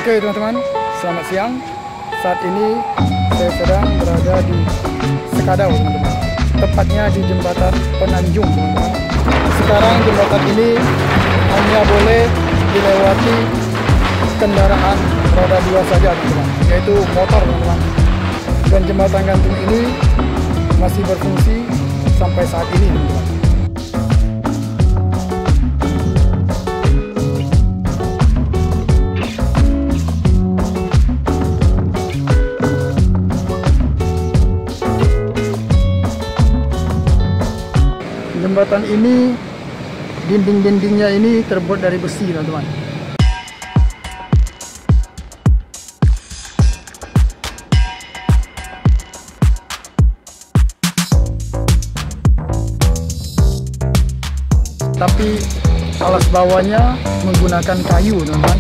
Oke teman-teman, selamat siang. Saat ini saya sedang berada di Sekadau teman-teman. Tepatnya di jembatan Penanjung teman-teman. Sekarang jembatan ini hanya boleh dilewati kendaraan roda 2 saja teman-teman, yaitu motor teman-teman. Dan jembatan gantung ini masih berfungsi sampai saat ini teman-teman. Jembatan ini, dinding-dindingnya ini terbuat dari besi teman-teman. Tapi alas bawahnya menggunakan kayu teman-teman.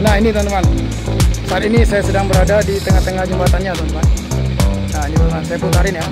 Nah ini teman-teman, saat ini saya sedang berada di tengah-tengah jembatannya teman-teman. Nah ini teman-teman, saya putarin ya.